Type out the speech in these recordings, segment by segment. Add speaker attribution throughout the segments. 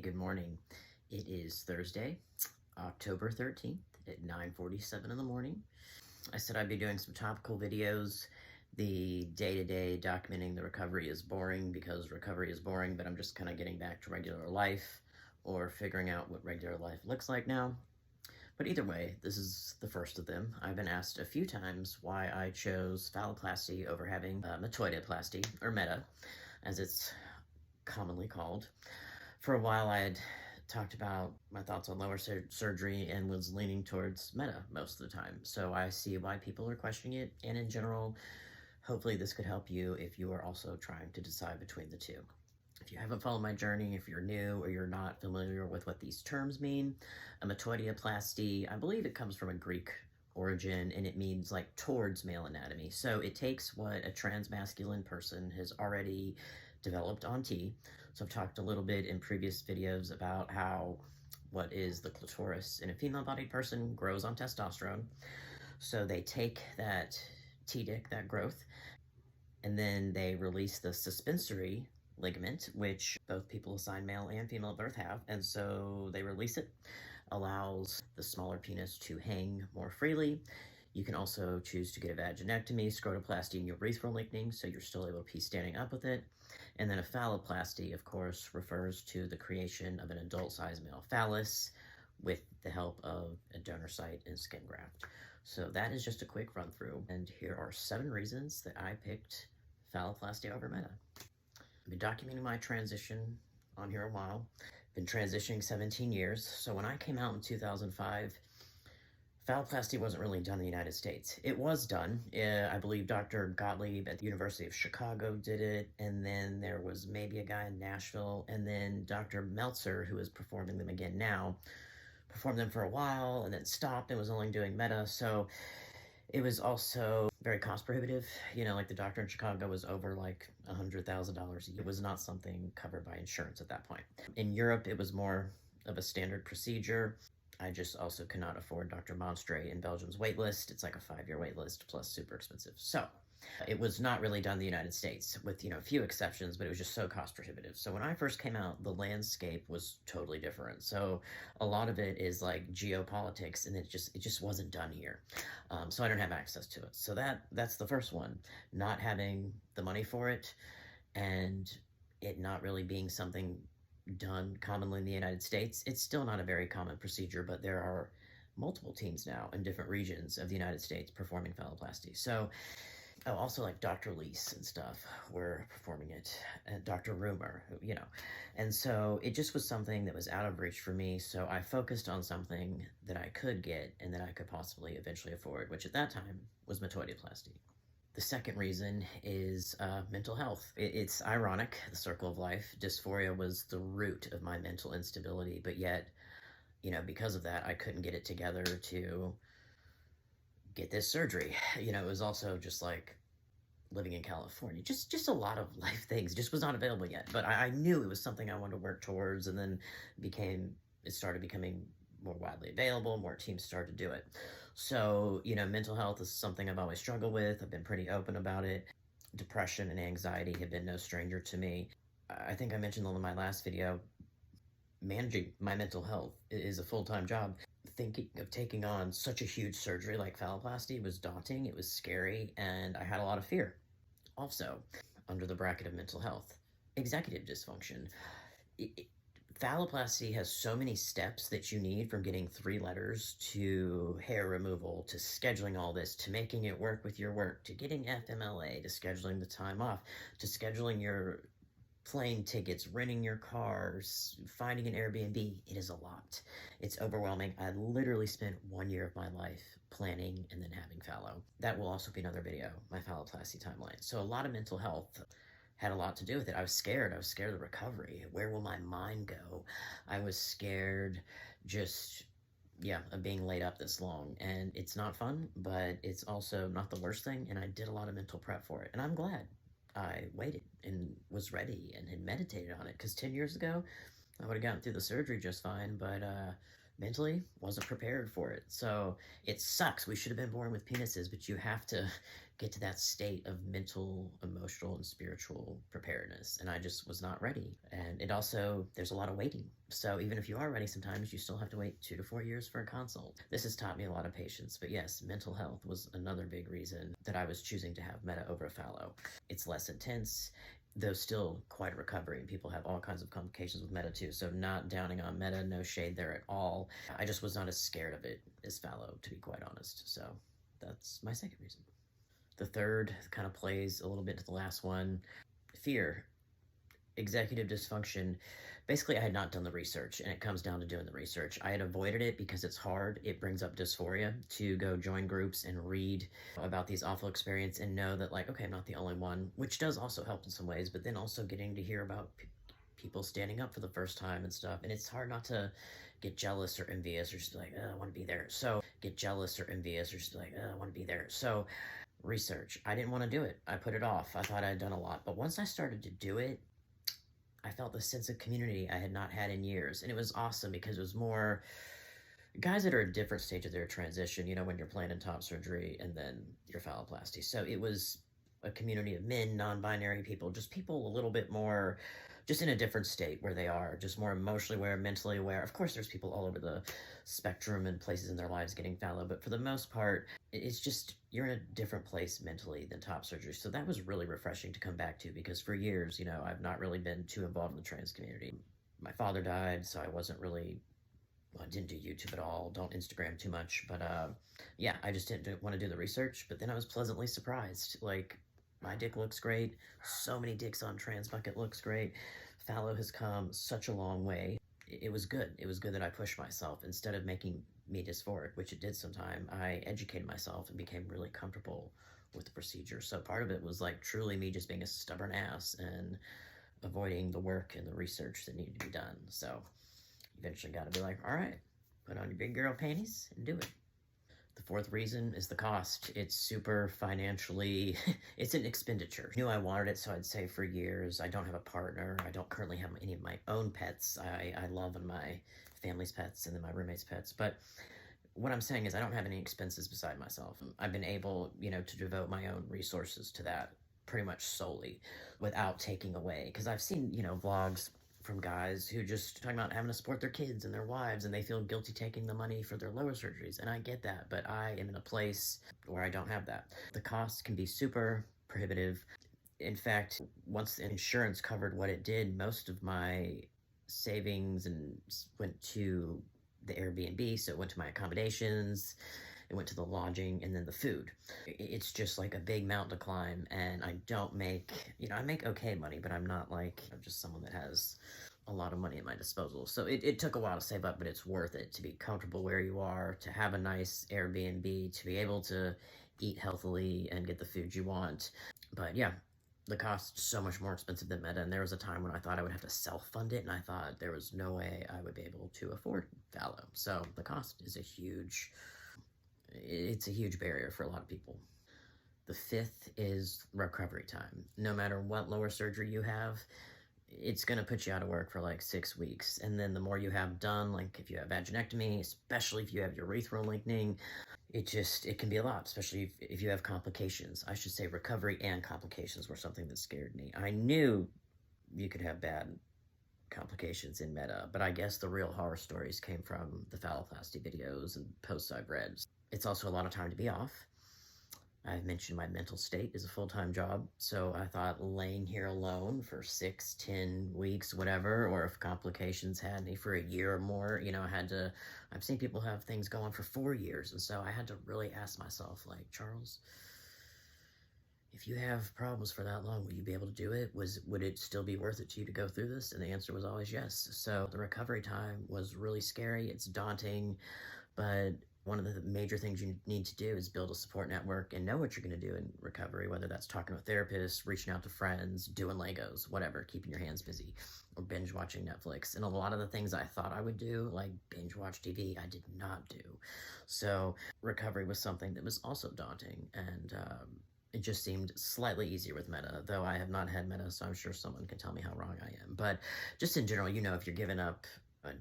Speaker 1: Good morning. It is Thursday, October 13th at 9:47 in the morning. I said I'd be doing some topical videos. The day-to-day documenting the recovery is boring because recovery is boring, but I'm just kind of getting back to regular life or figuring out what regular life looks like now. But either way, this is the first of them. I've been asked a few times why I chose phalloplasty over having metoidioplasty, or meta, as it's commonly called. For a while, I had talked about my thoughts on lower surgery and was leaning towards meta most of the time. So I see why people are questioning it, and in general, hopefully this could help you if you are also trying to decide between the two. If you haven't followed my journey, if you're new or you're not familiar with what these terms mean, a metoidioplasty, I believe it comes from a Greek origin, and it means like towards male anatomy. So it takes what a transmasculine person has already developed on T. So I've talked a little bit in previous videos about how what is the clitoris in a female-bodied person grows on testosterone. So they take that T-dick, that growth, and then they release the suspensory ligament, which both people assigned male and female at birth have, and so they release it, allows the smaller penis to hang more freely. You can also choose to get a vaginectomy, scrotoplasty, and urethral lengthening, so you're still able to be standing up with it. And then a phalloplasty, of course, refers to the creation of an adult-sized male phallus with the help of a donor site and skin graft. So that is just a quick run through, and here are 7 reasons that I picked phalloplasty over meta. I've been documenting my transition on here a while. Been transitioning 17 years. So when I came out in 2005, phalloplasty wasn't really done in the United States. It was done. I believe Dr. Gottlieb at the University of Chicago did it, and then there was maybe a guy in Nashville, and then Dr. Meltzer, who is performing them again now, performed them for a while and then stopped and was only doing meta. So it was also very cost prohibitive. You know, like the doctor in Chicago was over like $100,000. It was not something covered by insurance at that point. In Europe, it was more of a standard procedure. I just also could not afford Dr. Monstre in Belgium's waitlist. It's like a 5-year waitlist plus super expensive. So it was not really done in the United States with, a few exceptions, but it was just so cost prohibitive. So when I first came out, the landscape was totally different. So a lot of it is like geopolitics, and it just wasn't done here. So I don't have access to it. So that's the first one, not having the money for it, and it not really being something done commonly in the United States. It's still not a very common procedure, but there are multiple teams now in different regions of the United States performing phalloplasty. So also like Dr. Leese and stuff were performing it, and Dr. Rumor, and so it just was something that was out of reach for me. So I focused on something that I could get and that I could possibly eventually afford, which at that time was metoidioplasty. The second reason is mental health. It's ironic, the circle of life. Dysphoria was the root of my mental instability, but yet, because of that, I couldn't get it together to get this surgery. It was also just like living in California, just a lot of life things just was not available yet. But I knew it was something I wanted to work towards, and then it started becoming more widely available, more teams started to do it. So, mental health is something I've always struggled with. I've been pretty open about it. Depression and anxiety have been no stranger to me. I think I mentioned in my last video, managing my mental health is a full-time job. Thinking of taking on such a huge surgery like phalloplasty was daunting, it was scary, and I had a lot of fear. Also, under the bracket of mental health, executive dysfunction. Phalloplasty has so many steps that you need, from getting 3 letters to hair removal to scheduling all this to making it work with your work to getting FMLA to scheduling the time off to scheduling your plane tickets, renting your cars, finding an Airbnb. It is a lot. It's overwhelming. I literally spent 1 year of my life planning and then having phallo. That will also be another video, my phalloplasty timeline. So a lot of mental health had a lot to do with it. I was scared. I was scared of the recovery. Where will my mind go? I was scared of being laid up this long. And it's not fun, but it's also not the worst thing. And I did a lot of mental prep for it. And I'm glad I waited and was ready and had meditated on it, because 10 years ago, I would have gotten through the surgery just fine, but mentally wasn't prepared for it. So it sucks. We should have been born with penises, but you have to get to that state of mental, emotional, and spiritual preparedness. And I just was not ready. And it also, there's a lot of waiting. So even if you are ready, sometimes you still have to wait 2 to 4 years for a consult. This has taught me a lot of patience. But yes, mental health was another big reason that I was choosing to have Meta over Phallo. It's less intense, though still quite a recovery, and people have all kinds of complications with Meta too. So not downing on Meta, no shade there at all. I just was not as scared of it as Phallo, to be quite honest. So that's my second reason. The third kind of plays a little bit to the last one. Fear, executive dysfunction. Basically, I had not done the research, and it comes down to doing the research. I had avoided it because it's hard. It brings up dysphoria to go join groups and read about these awful experiences and know that, like, okay, I'm not the only one, which does also help in some ways, but then also getting to hear about people standing up for the first time and stuff. And it's hard not to get jealous or envious or just be like, oh, I want to be there. So get jealous or envious or just be like, oh, I want to be there. So research. I didn't want to do it. I put it off. I thought I had done a lot. But once I started to do it, I felt the sense of community I had not had in years. And it was awesome because it was more guys that are at a different stage of their transition, you know, when you're planning top surgery and then your phalloplasty. So it was a community of men, non-binary people, just people a little bit more just in a different state where they are, just more emotionally aware, mentally aware. Of course, there's people all over the spectrum and places in their lives getting Phallo, but for the most part, it's just, you're in a different place mentally than top surgery. So that was really refreshing to come back to, because for years, you know, I've not really been too involved in the trans community. My father died, so I wasn't really, well, I didn't do YouTube at all, don't Instagram too much, but yeah, I just didn't want to do the research. But then I was pleasantly surprised. Like, my dick looks great. So many dicks on Trans Bucket looks great. Phallo has come such a long way. It was good. It was good that I pushed myself. Instead of making me dysphoric, which it did sometime, I educated myself and became really comfortable with the procedure. So part of it was like truly me just being a stubborn ass and avoiding the work and the research that needed to be done. So eventually got to be like, all right, put on your big girl panties and do it. The fourth reason is the cost. It's super financially, it's an expenditure. I knew I wanted it, so I'd say for years. I don't have a partner. I don't currently have any of my own pets. I love my family's pets and then my roommate's pets. But what I'm saying is I don't have any expenses beside myself. I've been able, you know, to devote my own resources to that pretty much solely without taking away. Because I've seen, you know, vlogs from guys who just talking about having to support their kids and their wives, and they feel guilty taking the money for their lower surgeries. And I get that, but I am in a place where I don't have that. The cost can be super prohibitive. In fact, once the insurance covered what it did, most of my savings and went to the Airbnb, so it went to my accommodations, it went to the lodging, and then the food. It's just like a big mountain to climb, and I don't make, you know, I make okay money, but I'm not like, I'm just someone that has a lot of money at my disposal. So it took a while to save up, but it's worth it to be comfortable where you are, to have a nice Airbnb, to be able to eat healthily and get the food you want. But yeah, the cost is so much more expensive than Meta, and there was a time when I thought I would have to self-fund it, and I thought there was no way I would be able to afford Phallo. So the cost is it's a huge barrier for a lot of people. The fifth is recovery time. No matter what lower surgery you have, it's going to put you out of work for like 6 weeks. And then the more you have done, like if you have vaginectomy, especially if you have urethral lengthening, it can be a lot, especially if you have complications. I should say recovery and complications were something that scared me. I knew you could have bad complications in Meta, but I guess the real horror stories came from the phalloplasty videos and posts I've read. It's also a lot of time to be off. I've mentioned my mental state is a full-time job, so I thought laying here alone for 6, 10 weeks, whatever, or if complications had me for a year or more, you know, I've seen people have things go on for 4 years, and so I had to really ask myself, like, Charles, if you have problems for that long, will you be able to do it? Would it still be worth it to you to go through this? And the answer was always yes. So the recovery time was really scary. It's daunting, but one of the major things you need to do is build a support network and know what you're going to do in recovery, whether that's talking to a therapist, reaching out to friends, doing Legos, whatever, keeping your hands busy, or binge watching Netflix. And a lot of the things I thought I would do, like binge watch TV, I did not do. So recovery was something that was also daunting, and it just seemed slightly easier with Meta, though I have not had Meta, so I'm sure someone can tell me how wrong I am. But just in general, you know, if you're giving up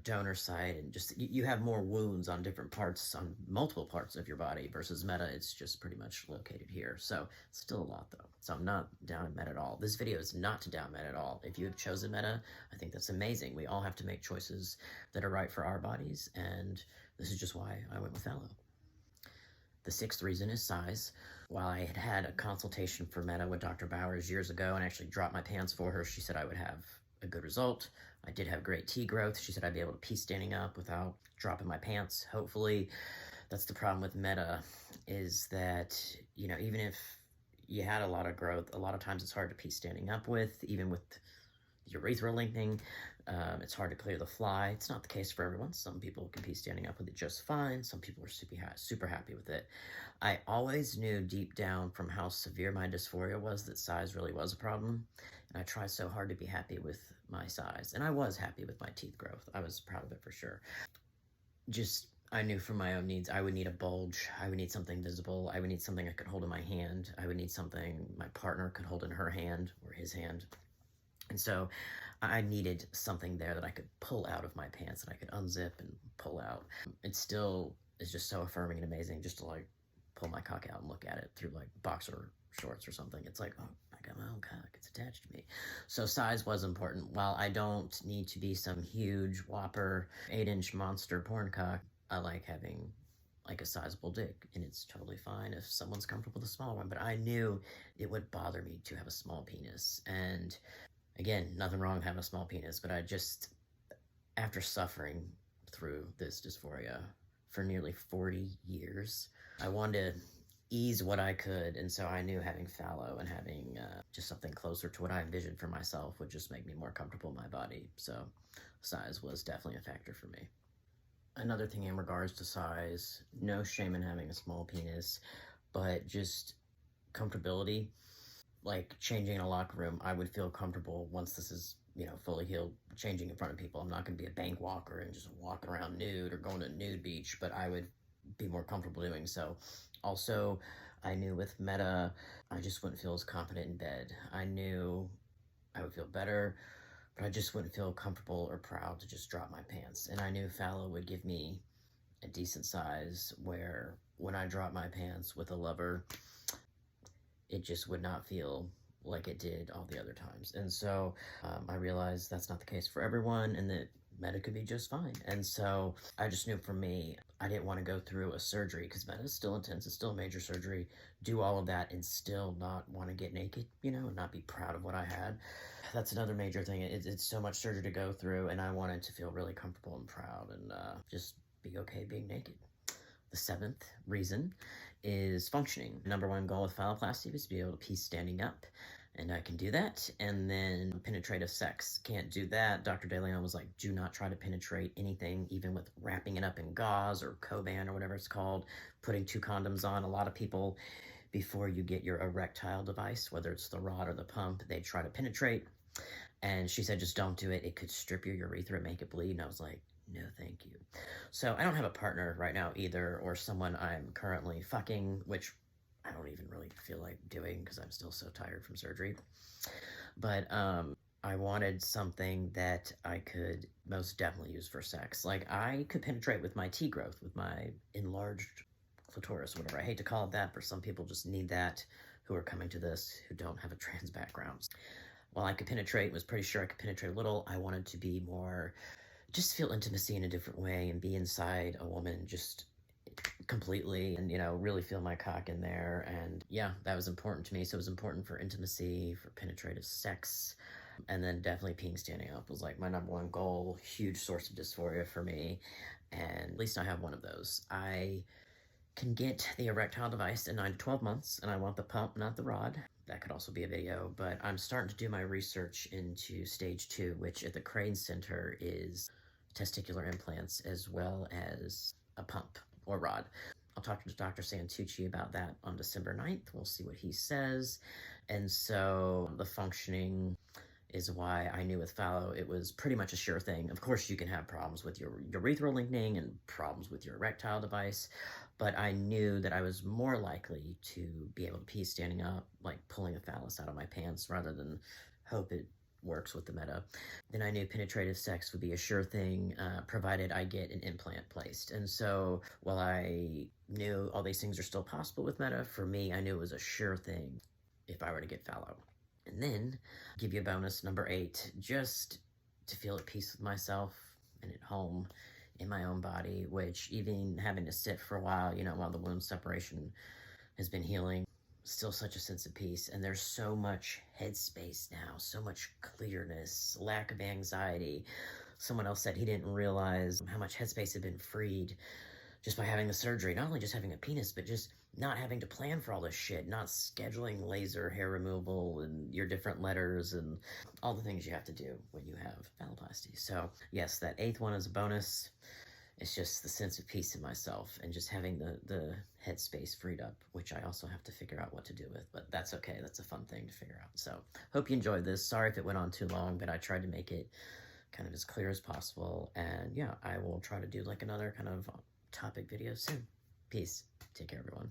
Speaker 1: donor site, and just you have more wounds on different parts, on multiple parts of your body, versus meta, it's just pretty much located here. So still a lot though. So I'm not down on meta at all. This video is not to down meta at all. If you have chosen meta, I think that's amazing. We all have to make choices that are right for our bodies, and this is just why I went with Phallo. The sixth reason is size. While I had had a consultation for meta with Dr. Bowers years ago and actually dropped my pants for her, she said I would have a good result. I did have great T growth. She said I'd be able to pee standing up without dropping my pants, hopefully. That's the problem with meta, is that, you know, even if you had a lot of growth, a lot of times it's hard to pee standing up with, even with urethra lengthening. It's hard to clear the fly. It's not the case for everyone. Some people can pee standing up with it just fine. Some people are super happy with it. I always knew deep down from how severe my dysphoria was that size really was a problem. And I tried so hard to be happy with my size. And I was happy with my teeth growth. I was proud of it for sure. Just, I knew for my own needs, I would need a bulge. I would need something visible. I would need something I could hold in my hand. I would need something my partner could hold in her hand or his hand. And so I needed something there that I could pull out of my pants, and I could unzip and pull out. It still is just so affirming and amazing just to like pull my cock out and look at it through like boxer shorts or something. It's like, oh, I got my own cock, it's attached to me. So size was important. While I don't need to be some huge whopper 8-inch monster porn cock, I like having like a sizable dick, and it's totally fine if someone's comfortable with a small one. But I knew it would bother me to have a small penis, and again, nothing wrong with having a small penis, but I just, after suffering through this dysphoria for nearly 40 years, I wanted to ease what I could, and so I knew having Phallo and having just something closer to what I envisioned for myself would just make me more comfortable in my body. So size was definitely a factor for me. Another thing in regards to size, no shame in having a small penis, but just comfortability. Like changing in a locker room, I would feel comfortable once this is, you know, fully healed, changing in front of people. I'm not going to be a bank walker and just walking around nude or going to a nude beach, but I would be more comfortable doing so. Also, I knew with meta, I just wouldn't feel as confident in bed. I knew I would feel better, but I just wouldn't feel comfortable or proud to just drop my pants. And I knew Phallo would give me a decent size where when I drop my pants with a lover, it just would not feel like it did all the other times. And so I realized that's not the case for everyone, and that meta could be just fine. And so I just knew for me, I didn't want to go through a surgery, because meta is still intense, it's still a major surgery, do all of that and still not want to get naked, you know, and not be proud of what I had. That's another major thing. It's so much surgery to go through, and I wanted to feel really comfortable and proud and just be okay being naked. The seventh reason is functioning. Number one goal with phalloplasty was to be able to pee standing up, and I can do that. And then penetrative sex, can't do that. Dr. DeLeon was like, do not try to penetrate anything, even with wrapping it up in gauze or Coban or whatever it's called, putting 2 condoms on. A lot of people, before you get your erectile device, whether it's the rod or the pump, they try to penetrate. And she said, just don't do it. It could strip your urethra and make it bleed. And I was like, no, thank you. So I don't have a partner right now either, or someone I'm currently fucking, which I don't even really feel like doing because I'm still so tired from surgery. But I wanted something that I could most definitely use for sex. Like, I could penetrate with my T growth, with my enlarged clitoris, whatever. I hate to call it that, but some people just need that who are coming to this who don't have a trans background. While I could penetrate, was pretty sure I could penetrate a little, I wanted to be more, just feel intimacy in a different way and be inside a woman just completely, and, you know, really feel my cock in there. And yeah, that was important to me. So it was important for intimacy, for penetrative sex. And then definitely peeing standing up was like my number one goal, huge source of dysphoria for me. And at least I have one of those. I can get the erectile device in 9 to 12 months, and I want the pump, not the rod. That could also be a video, but I'm starting to do my research into stage 2, which at the Crane Center is testicular implants as well as a pump or rod. I'll talk to Dr. Santucci about that on December 9th. We'll see what he says. And so the functioning is why I knew with Phallo it was pretty much a sure thing. Of course, you can have problems with your urethral lengthening and problems with your erectile device, but I knew that I was more likely to be able to pee standing up, like pulling a phallus out of my pants, rather than hope it works with the meta. Then I knew penetrative sex would be a sure thing, provided I get an implant placed. And so while I knew all these things are still possible with meta, for me, I knew it was a sure thing if I were to get Phallo. And then give you a bonus, number 8, just to feel at peace with myself and at home in my own body, which even having to sit for a while, while the wound separation has been healing, still such a sense of peace. And there's so much headspace now, so much clearness, lack of anxiety. Someone else said he didn't realize how much headspace had been freed just by having the surgery, not only just having a penis, but just not having to plan for all this shit, not scheduling laser hair removal and your different letters and all the things you have to do when you have phalloplasty. So yes, that 8th one is a bonus. It's just the sense of peace in myself and just having the headspace freed up, which I also have to figure out what to do with, but that's okay. That's a fun thing to figure out. So hope you enjoyed this. Sorry if it went on too long, but I tried to make it kind of as clear as possible. And yeah, I will try to do like another kind of topic video soon. Peace. Take care, everyone.